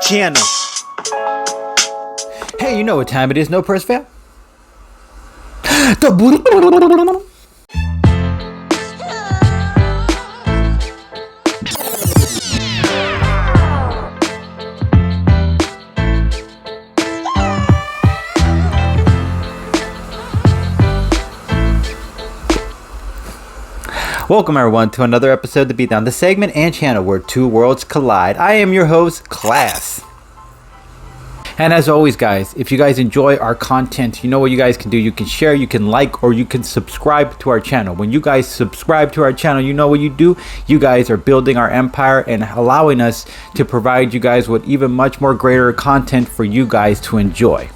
channel. Hey, you know what time it is, no press fail? Welcome everyone to another episode of the Beatdown, the segment and channel where two worlds collide. I am your host, Class. And as always, guys, if you guys enjoy our content, you know what you guys can do. You can share, you can like, or you can subscribe to our channel. When you guys subscribe to our channel, you know what you do. You guys are building our empire and allowing us to provide you guys with even much more greater content for you guys to enjoy.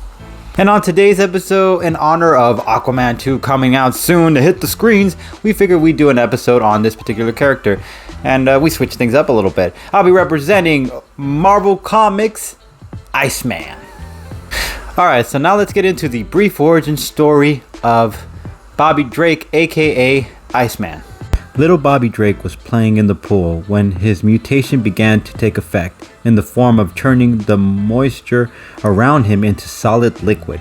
And on today's episode, in honor of Aquaman 2 coming out soon to hit the screens, we figured we'd do an episode on this particular character. And we switched things up a little bit. I'll be representing Marvel Comics Iceman. Alright, so now let's get into the brief origin story of Bobby Drake, aka Iceman. Little Bobby Drake was playing in the pool when his mutation began to take effect in the form of turning the moisture around him into solid liquid.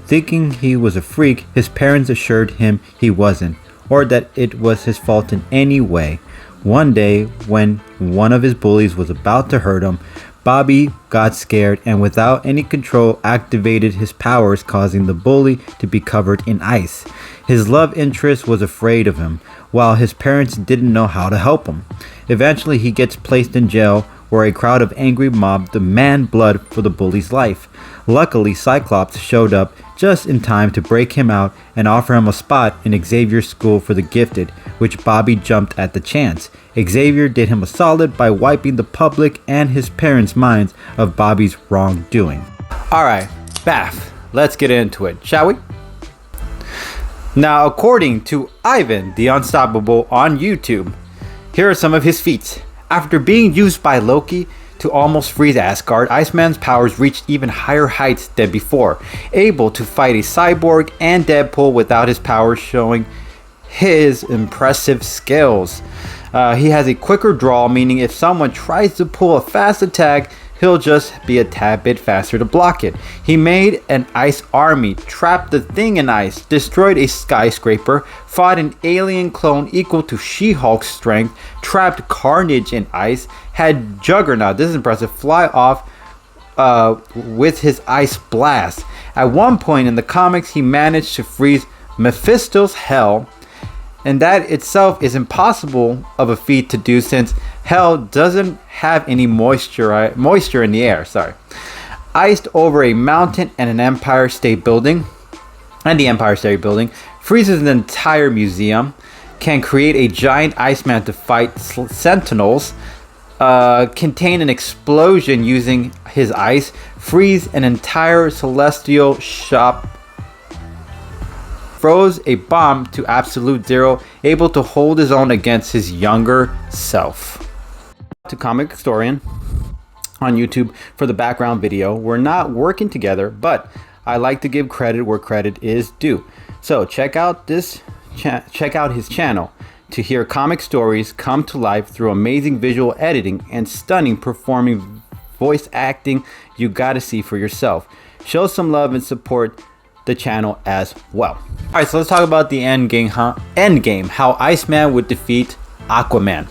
Thinking he was a freak, his parents assured him he wasn't, or that it was his fault in any way. One day, when one of his bullies was about to hurt him, Bobby got scared and without any control activated his powers, causing the bully to be covered in ice. His love interest was afraid of him, while his parents didn't know how to help him. Eventually he gets placed in jail, where a crowd of angry mob demand blood for the bully's life. Luckily, Cyclops showed up just in time to break him out and offer him a spot in Xavier's school for the gifted, which Bobby jumped at the chance. Xavier did him a solid by wiping the public and his parents' minds of Bobby's wrongdoing. Alright, Bath, let's get into it, shall we? Now, according to Ivan the Unstoppable on YouTube, here are some of his feats. After being used by Loki to almost freeze Asgard, Iceman's powers reached even higher heights than before, able to fight a cyborg and Deadpool without his powers, showing his impressive skills. He has a quicker draw, meaning if someone tries to pull a fast attack, he'll just be a tad bit faster to block it. He made an ice army, trapped the Thing in ice, destroyed a skyscraper, fought an alien clone equal to She-Hulk's strength, trapped Carnage in ice, had Juggernaut, this is impressive, fly off with his ice blast. At one point in the comics, he managed to freeze Mephisto's hell, and that itself is impossible of a feat to do since hell doesn't have any moisture in the air. Iced over a mountain and the Empire State Building, freezes an entire museum, can create a giant Iceman to fight sentinels, contain an explosion using his ice, freeze an entire celestial shop, froze a bomb to absolute zero, able to hold his own against his younger self. To Comicstorian on YouTube for the background video. We're not working together, but I like to give credit where credit is due. So check out his channel to hear comic stories come to life through amazing visual editing and stunning performing voice acting. You gotta see for yourself. Show some love and support the channel as well. Alright, so let's talk about the end game, how Iceman would defeat Aquaman.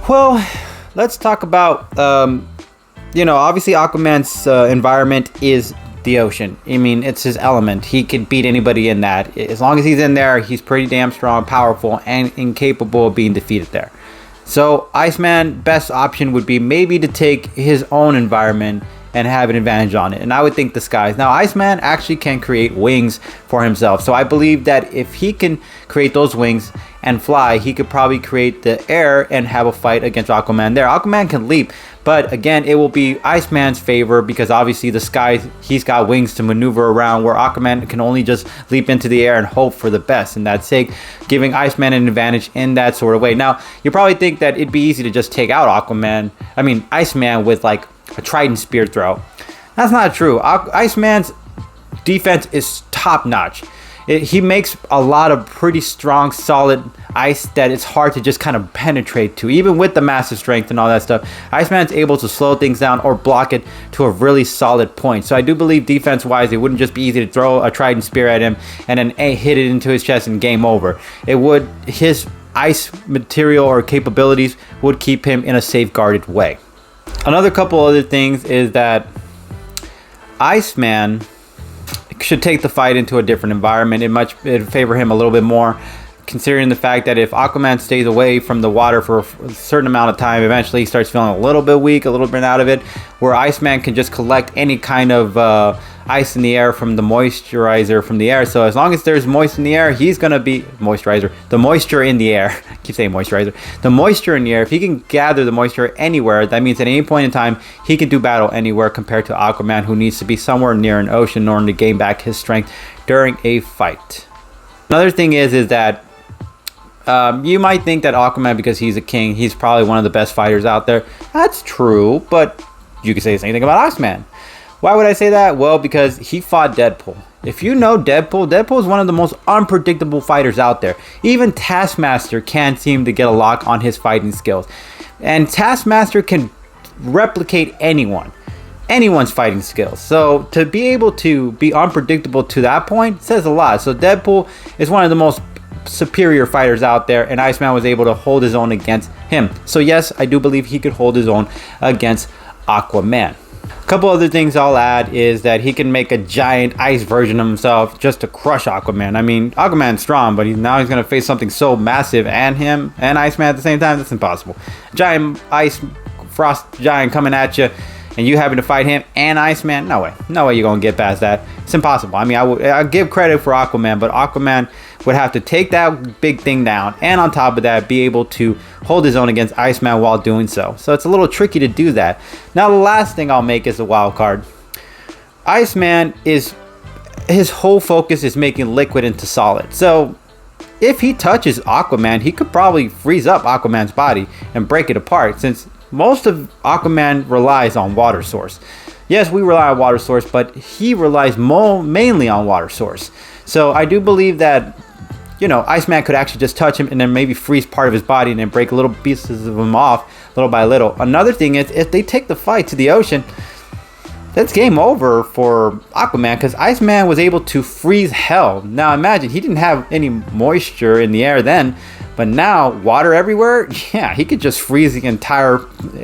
Well, let's talk about obviously Aquaman's environment is the ocean. I mean, it's his element. He can beat anybody in that. As long as he's in there, he's pretty damn strong, powerful, and incapable of being defeated there. So Iceman, best option would be maybe to take his own environment and have an advantage on it. And I would think the skies. Now, Iceman actually can create wings for himself. So I believe that if he can create those wings and fly, he could probably create the air and have a fight against Aquaman there. Aquaman can leap, but again, it will be Iceman's favor because obviously the sky, he's got wings to maneuver around, where Aquaman can only just leap into the air and hope for the best. And that's giving Iceman an advantage in that sort of way. Now, you probably think that it'd be easy to just take out Iceman with like a trident spear throw. That's not true. Iceman's defense is top notch. he makes a lot of pretty strong, solid ice that it's hard to just kind of penetrate to. Even with the massive strength and all that stuff, Iceman's able to slow things down or block it to a really solid point. So I do believe defense-wise, it wouldn't just be easy to throw a trident spear at him and then hit it into his chest and game over. His ice material or capabilities would keep him in a safeguarded way. Another couple other things is that Iceman should take the fight into a different environment. It'd favor him a little bit more, considering the fact that if Aquaman stays away from the water for a certain amount of time, eventually he starts feeling a little bit weak, a little bit out of it, where Iceman can just collect any kind of ice in the air from the moisturizer from the air. So as long as there's moist in the air, he's gonna be the moisture in the air. I keep saying moisturizer. The moisture in the air, if he can gather the moisture anywhere, that means at any point in time he can do battle anywhere, compared to Aquaman, who needs to be somewhere near an ocean in order to gain back his strength during a fight. Another thing is that you might think that Aquaman, because he's a king, he's probably one of the best fighters out there. That's true, but you could say the same thing about Iceman. Why would I say that? Well, because he fought Deadpool. If you know Deadpool is one of the most unpredictable fighters out there. Even Taskmaster can't seem to get a lock on his fighting skills. And Taskmaster can replicate anyone's fighting skills. So to be able to be unpredictable to that point says a lot. So Deadpool is one of the most superior fighters out there, and Iceman was able to hold his own against him. So yes, I do believe he could hold his own against Aquaman. A couple other things I'll add is that he can make a giant ice version of himself just to crush Aquaman. I mean, Aquaman's strong, but he's going to face something so massive and him and Iceman at the same time. That's impossible. Giant ice frost giant coming at you, and you having to fight him and Iceman? No way you're gonna get past that. It's impossible. I mean, I give credit for Aquaman, but Aquaman would have to take that big thing down, and on top of that, be able to hold his own against Iceman while doing so. So it's a little tricky to do that. Now, the last thing I'll make is a wild card. Iceman his whole focus is making liquid into solid. So if he touches Aquaman, he could probably freeze up Aquaman's body and break it apart, since most of Aquaman relies on water source. Yes, we rely on water source, but he relies mainly on water source. So I do believe that, Iceman could actually just touch him and then maybe freeze part of his body and then break little pieces of him off little by little. Another thing is, if they take the fight to the ocean, that's game over for Aquaman, because Iceman was able to freeze hell. Now imagine, he didn't have any moisture in the air then, but now water everywhere. Yeah, he could just freeze the entire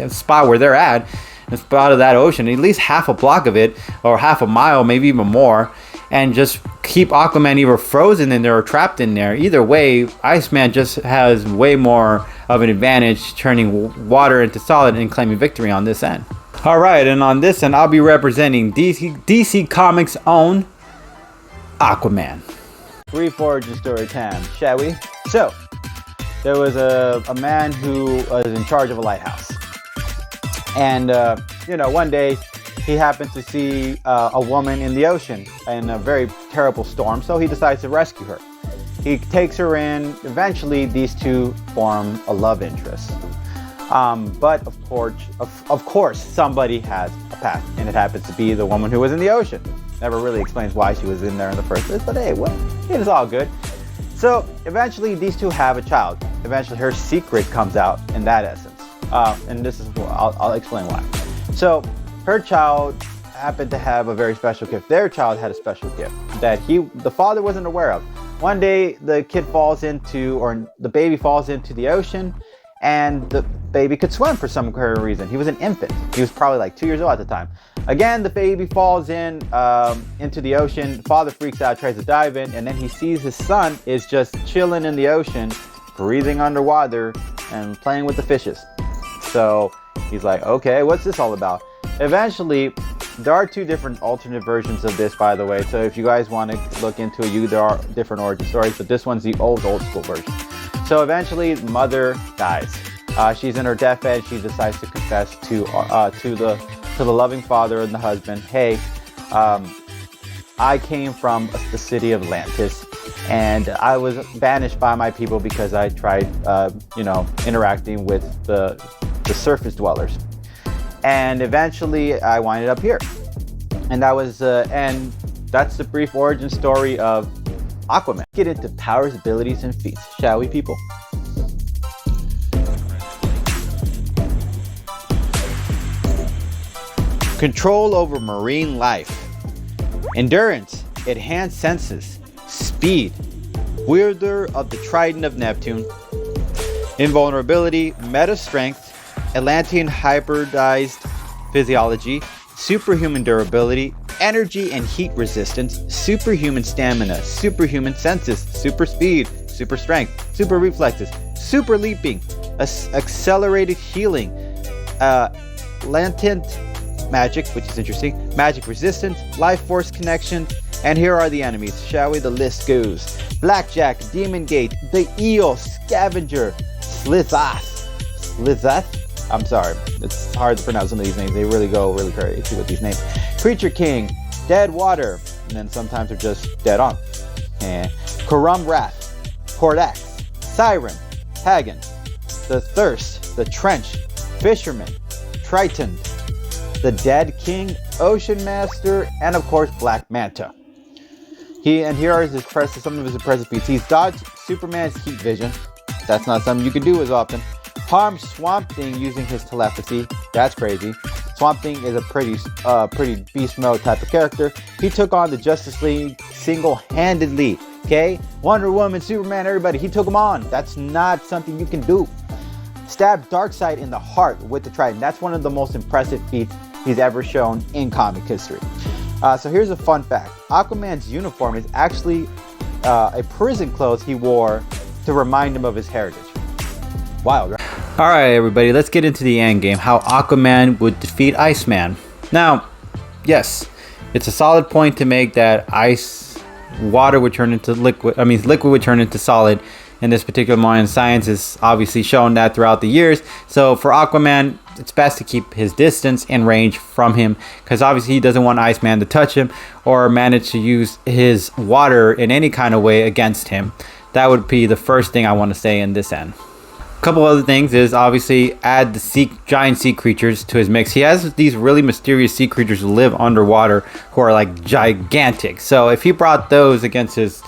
spot where they're at, and spot of that ocean, at least half a block of it, or half a mile, maybe even more, and just keep Aquaman either frozen in there or trapped in there. Either way, Iceman just has way more of an advantage turning water into solid and claiming victory on this end. Alright, and on this end, I'll be representing DC Comics' own Aquaman. Brief origin story time, shall we? So, there was a man who was in charge of a lighthouse. And, one day he happens to see a woman in the ocean in a very terrible storm, so he decides to rescue her. He takes her in. Eventually, these two form a love interest. But of course, somebody has a past, and it happens to be the woman who was in the ocean. Never really explains why she was in there in the first place, but hey, well, it's all good. So eventually, these two have a child. Eventually, her secret comes out in that essence, and this is I'll explain why. So her child happened to have a very special gift. Their child had a special gift that the father wasn't aware of. One day, the baby falls into the ocean, and the baby could swim for some reason. He was an infant. He was probably like 2 years old at the time. Again, the baby falls into the ocean. The father freaks out, tries to dive in, and then he sees his son is just chilling in the ocean, breathing underwater, and playing with the fishes. So he's like, okay, what's this all about? Eventually, there are two different alternate versions of this, by the way. So if you guys want to look into it, there are different origin stories, but this one's the old school version. So eventually, mother dies. She's in her deathbed. She decides to confess to the loving father and the husband, hey, I came from the city of Atlantis, and I was banished by my people because I tried, interacting with the surface dwellers. And eventually, I winded up here. And that was, and that's the brief origin story of Aquaman. Get into powers, abilities, and feats, shall we, people? Control over marine life. Endurance, enhanced senses. Speed, wielder of the trident of Neptune. Invulnerability, meta strength. Atlantean hybridized physiology. Superhuman durability. Energy and heat resistance. Superhuman stamina. Superhuman senses. Super speed. Super strength. Super reflexes. Super leaping. Accelerated healing. Latent magic, which is interesting. Magic resistance. Life force connection. And here are the enemies, shall we? The list goes. Blackjack, Demon Gate, the Eel, Scavenger, Slithath. I'm sorry, it's hard to pronounce some of these names. They really go really crazy with these names. Creature King, Dead Water, and then sometimes they're just dead on. And Karum Wrath, Portax, Siren, Hagen, The Thirst, The Trench, Fisherman, Triton, The Dead King, Ocean Master, and of course Black Manta. Here are some of his impressive feats. He's dodged Superman's heat vision. That's not something you can do as often. Harmed Swamp Thing using his telepathy. That's crazy. Swamp Thing is a pretty beast mode type of character. He took on the Justice League single-handedly. Okay? Wonder Woman, Superman, everybody. He took them on. That's not something you can do. Stabbed Darkseid in the heart with the Trident. That's one of the most impressive feats he's ever shown in comic history. So here's a fun fact. Aquaman's uniform is actually a prison clothes he wore to remind him of his heritage. Wild, right? Alright everybody, let's get into the end game. How Aquaman would defeat Iceman. Now, yes, it's a solid point to make that water would turn into liquid. Liquid would turn into solid. In this particular moment, science has obviously shown that throughout the years. So for Aquaman, it's best to keep his distance and range from him, because obviously he doesn't want Iceman to touch him or manage to use his water in any kind of way against him. That would be the first thing I want to say in this end. A couple other things is obviously add the giant sea creatures to his mix. He has these really mysterious sea creatures who live underwater who are like gigantic. So if he brought those against his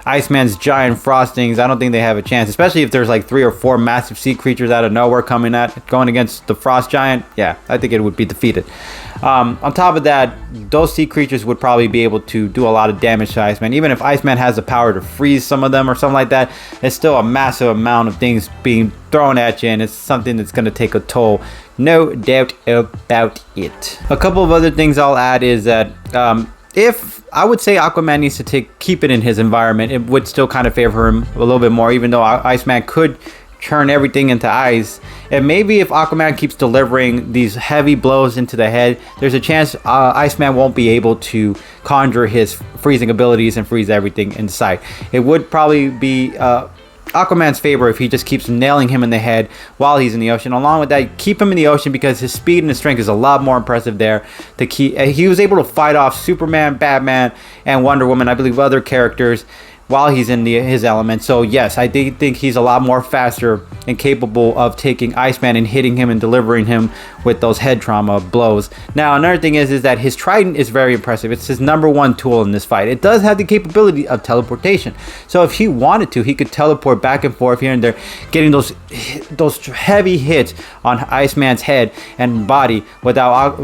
Iceman's giant frostings, I don't think they have a chance, especially if there's like 3 or 4 massive sea creatures out of nowhere going against the frost giant. Yeah, I think it would be defeated. On top of that, those sea creatures would probably be able to do a lot of damage to Iceman. Even if Iceman has the power to freeze some of them or something like that, it's still a massive amount of things being thrown at you, and it's something that's going to take a toll. No doubt about it. A couple of other things I'll add is that if I would say Aquaman needs to keep it in his environment, it would still kind of favor him a little bit more, even though Iceman could turn everything into ice. And maybe if Aquaman keeps delivering these heavy blows into the head, there's a chance Iceman won't be able to conjure his freezing abilities and freeze everything in sight. It would probably be Aquaman's favor if he just keeps nailing him in the head while he's in the ocean. Along with that, keep him in the ocean because his speed and his strength is a lot more impressive there. He was able to fight off Superman, Batman, and Wonder Woman, I believe other characters, while he's in his element. So yes, I think he's a lot more faster and capable of taking Iceman and hitting him and delivering him with those head trauma blows. Now another thing is that his trident is very impressive. It's his #1 tool in this fight. It does have the capability of teleportation. So if he wanted to, he could teleport back and forth here and there, getting those heavy hits on Iceman's head and body without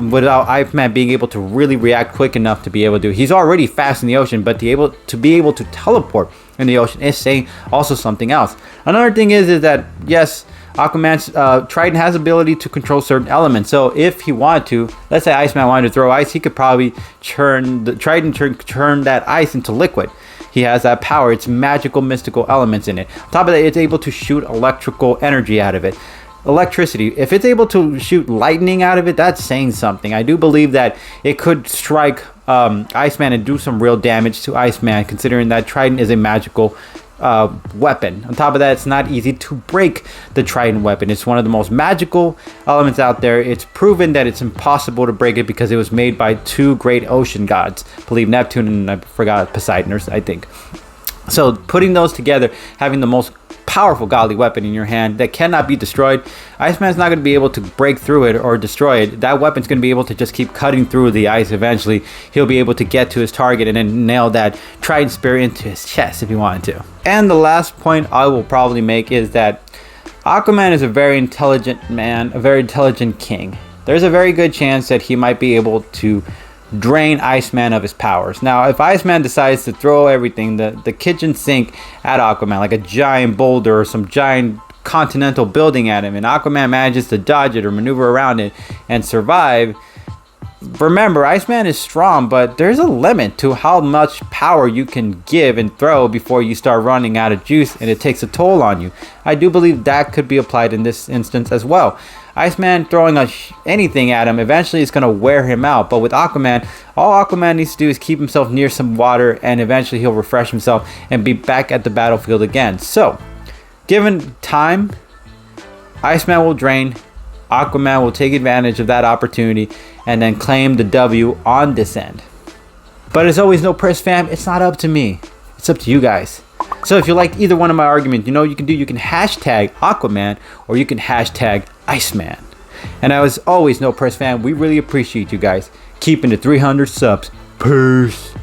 Iceman being able to really react quick enough to be able to. He's already fast in the ocean, but to be able to teleport in the ocean is saying also something else. Another thing is that yes, Aquaman's trident has ability to control certain elements. So if he wanted to, let's say Iceman wanted to throw ice, he could probably turn the trident turn that ice into liquid. He has that power. It's magical, mystical elements in it. On top of that, it's able to shoot electrical energy out of it. Electricity. If it's able to shoot lightning out of it, that's saying something. I do believe that it could strike Iceman and do some real damage to Iceman, considering that trident is a magical weapon. On top of that, it's not easy to break the trident weapon. It's one of the most magical elements out there. It's proven that it's impossible to break it because it was made by 2 great ocean gods. I believe Neptune and I forgot Poseidon, I think. So putting those together, having the most powerful godly weapon in your hand that cannot be destroyed, Iceman's not going to be able to break through it or destroy it. That weapon's going to be able to just keep cutting through the ice. Eventually he'll be able to get to his target and then nail that trident spear into his chest if he wanted to. And the last point I will probably make is that Aquaman is a very intelligent man, a very intelligent king. There's a very good chance that he might be able to drain Iceman of his powers. Now, if Iceman decides to throw everything, the kitchen sink at Aquaman, like a giant boulder or some giant continental building at him, and Aquaman manages to dodge it or maneuver around it and survive, remember, Iceman is strong, but there's a limit to how much power you can give and throw before you start running out of juice and it takes a toll on you. I do believe that could be applied in this instance as well. Iceman throwing anything at him eventually is going to wear him out, but with Aquaman, all Aquaman needs to do is keep himself near some water and eventually he'll refresh himself and be back at the battlefield again. So, given time, Iceman will drain, Aquaman will take advantage of that opportunity and then claim the W on this end. But as always, no press fam, it's not up to me. It's up to you guys. So if you liked either one of my arguments, you know what you can do? You can hashtag Aquaman or you can hashtag Iceman. And as always, no press fam, we really appreciate you guys keeping the 300 subs. Peace.